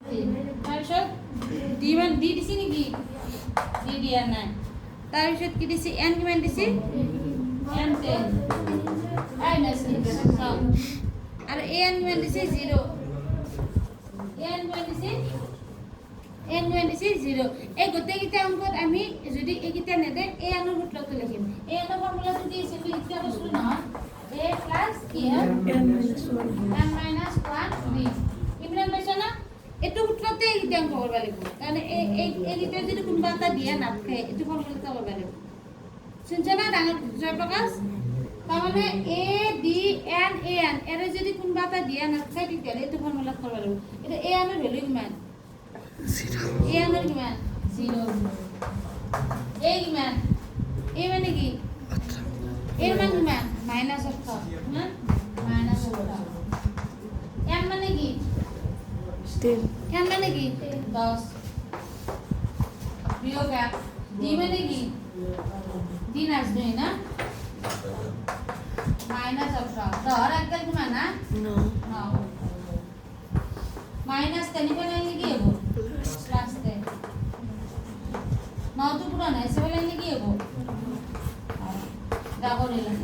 তাৰপিছত d1 d দিছি নেকি d দিয়া নাই তাৰপিছত কি দিছি n কিমান দিছি n 10 minus আৰু an কিমান দিছি 0 an কিমান দিছি n কিমান দিছি 0 এই গোটেইকেইটা অংকত আমি যদি এইকেইটা নেদে a আনৰ সূত্ৰটো লিখিম a আনৰ ফৰ্মুলাটো দি আছে এতিয়া কৈছিলো নহয় a প্লাস কি হয় n minus 1 b কিমান পাইছ না এটো সূত্ৰতে এইকেইটা অংক কৰিব লাগিব কাৰণ এইকেইটা যদি কোনোবা এটা দিয়া নাথাকে এইটো ফৰ্মুলাটো কৰিব লাগিব শুনছ না ডাঙৰ জয়প্ৰকাশ তাৰমানে a d n a n এৰ যদি কোনোবা এটা দিয়া নাথাকে তেতিয়াহ'লে এইটো ফৰ্মুলাত কৰিব লাগিব এটা a আনৰ ভ্যালু কিমান 0 a আনৰ কিমান 0 a কিমান a মানে কি a মান কিমান -18 কিমান -18 m মানে কি 10 m মানে কি 10 বিয়োগ d মানে কি d আসবে না -18 ধর একদম কিমান না 9 মাইনাস 10 এখানে কি হবে প্লাস 10 9 তো পুরো না এসে বলে কি হবে দেখো নিলাম